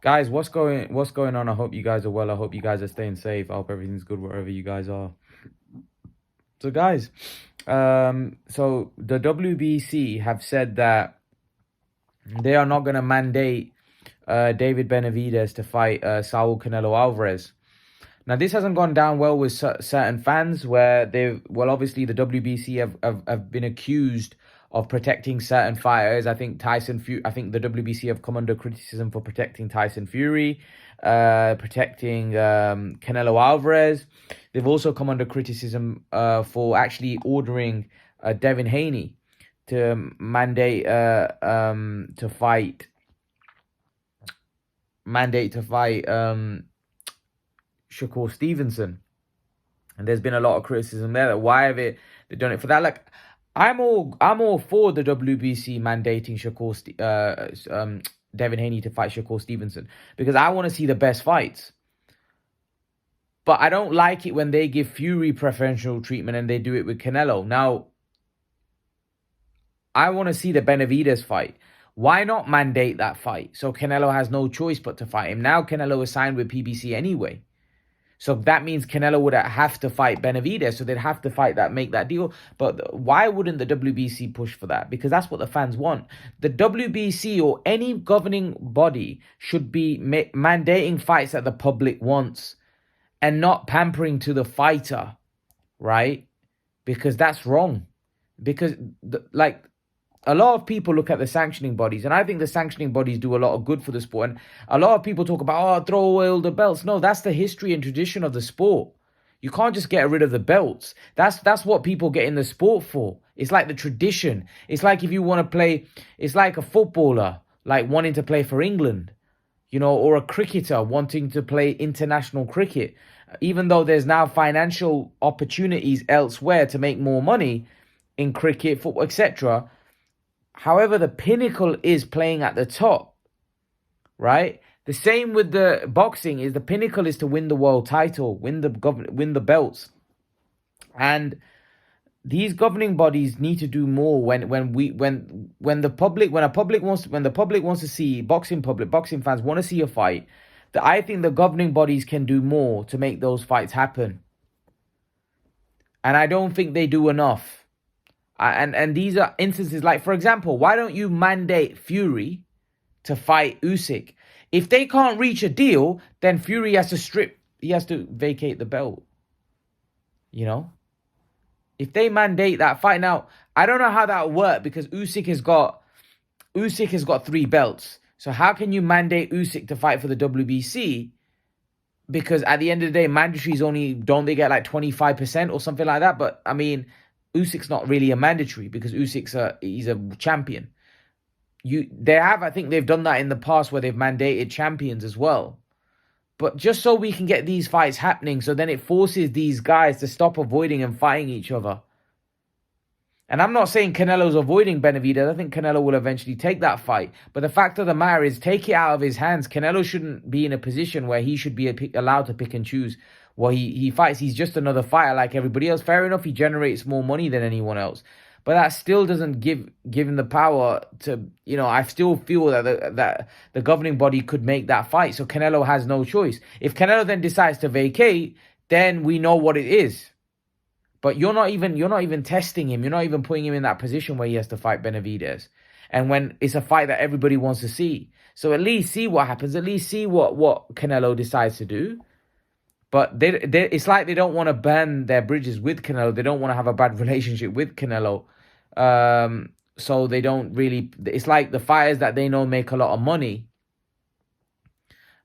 Guys, what's going on? I hope you guys are well. I hope you guys are staying safe. I hope everything's good wherever you guys are. So guys, so the WBC have said that they are not going to mandate David Benavidez to fight Saul Canelo Alvarez. Now, this hasn't gone down well with certain fans where obviously the WBC have been accused of protecting certain fighters. I think the WBC have come under criticism for protecting Tyson Fury, protecting Canelo Alvarez. They've also come under criticism for actually ordering Devin Haney to mandate to fight Shakur Stevenson. And there's been a lot of criticism there that why have they done it for that. Like, I'm all for the WBC mandating Devin Haney to fight Shakur Stevenson, because I want to see the best fights. But I don't like it when they give Fury preferential treatment and they do it with Canelo. Now, I want to see the Benavidez fight. Why not mandate that fight so Canelo has no choice but to fight him? Now Canelo is signed with PBC anyway. So that means Canelo would have to fight Benavidez. So they'd have to make that deal. But why wouldn't the WBC push for that? Because that's what the fans want. The WBC or any governing body should be mandating fights that the public wants and not pampering to the fighter, right? Because that's wrong. Because a lot of people look at the sanctioning bodies, and I think the sanctioning bodies do a lot of good for the sport. And a lot of people talk about, throw away all the belts. No, that's the history and tradition of the sport. You can't just get rid of the belts. That's what people get in the sport for. It's like the tradition. It's like if you want to play, it's like a footballer, like wanting to play for England, or a cricketer wanting to play international cricket. Even though there's now financial opportunities elsewhere to make more money in cricket, football, etc., however, the pinnacle is playing at the top, right? The same with the boxing is the pinnacle is to win the world title, win the belts. And these governing bodies need to do more when the public wants to see boxing fans want to see a fight. I think the governing bodies can do more to make those fights happen. And I don't think they do enough. And these are instances like, for example, why don't you mandate Fury to fight Usyk? If they can't reach a deal, then Fury has to vacate the belt. If they mandate that fight. Now, I don't know how that will work because Usyk has got 3 belts. So how can you mandate Usyk to fight for the WBC? Because at the end of the day, mandatory is don't they get like 25% or something like that? But I mean, Usyk's not really a mandatory because he's a champion. I think they've done that in the past where they've mandated champions as well. But just so we can get these fights happening, so then it forces these guys to stop avoiding and fighting each other. And I'm not saying Canelo's avoiding Benavidez. I think Canelo will eventually take that fight. But the fact of the matter is, take it out of his hands. Canelo shouldn't be in a position where he should be allowed to pick and choose. Well, he fights. He's just another fighter like everybody else. Fair enough, he generates more money than anyone else. But that still doesn't give him the power to, I still feel that the governing body could make that fight. So Canelo has no choice. If Canelo then decides to vacate, then we know what it is. But you're not even testing him. You're not even putting him in that position where he has to fight Benavidez. And when it's a fight that everybody wants to see. So at least see what happens. At least see what Canelo decides to do. But it's like they don't want to burn their bridges with Canelo. They don't want to have a bad relationship with Canelo. So they don't really... It's like the fighters that they know make a lot of money.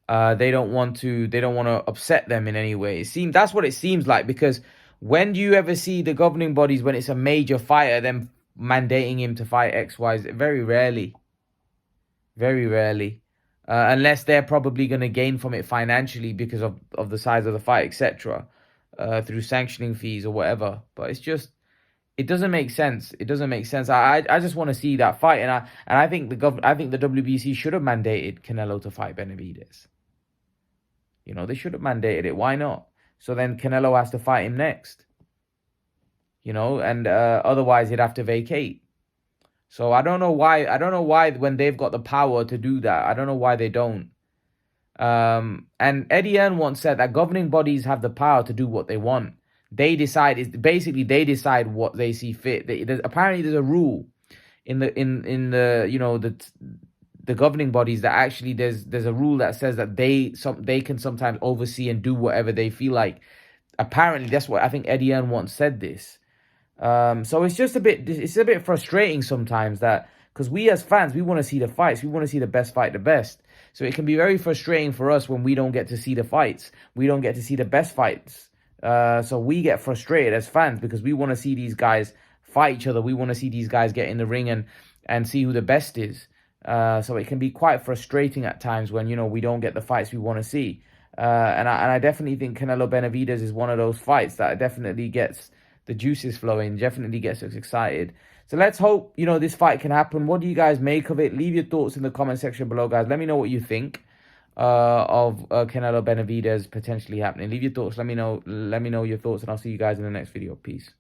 They don't want to upset them in any way. That's what it seems like. Because when do you ever see the governing bodies, when it's a major fighter, them mandating him to fight X, Y, Z? Very rarely. Very rarely. Unless they're probably going to gain from it financially because of the size of the fight, etc., through sanctioning fees or whatever. But it doesn't make sense. It doesn't make sense. I just want to see that fight, and I think the WBC should have mandated Canelo to fight Benavidez. They should have mandated it. Why not? So then Canelo has to fight him next. And otherwise he'd have to vacate. So I don't know why when they've got the power to do that. I don't know why they don't. And Eddie Hearn once said that governing bodies have the power to do what they want. They decide, basically they decide what they see fit. Apparently there's a rule in the you know, the governing bodies that actually there's a rule that says that they can sometimes oversee and do whatever they feel like. Apparently that's what I think Eddie Hearn once said this. So it's just a bit frustrating sometimes, that because we as fans, we want to see the fights, we want to see the best fight the best. So it can be very frustrating for us when we don't get to see the fights, we don't get to see the best fights. So we get frustrated as fans because we want to see these guys fight each other. We want to see these guys get in the ring and see who the best is. So it can be quite frustrating at times when, you know, we don't get the fights we want to see. And I definitely think Canelo Benavidez is one of those fights that definitely gets the juices flowing, definitely gets us excited. So let's hope, you know, this fight can happen. What do you guys make of it? Leave your thoughts in the comment section below, guys. Let me know what you think of Canelo Benavidez potentially happening. Leave your thoughts. Let me know your thoughts, and I'll see you guys in the next video. Peace.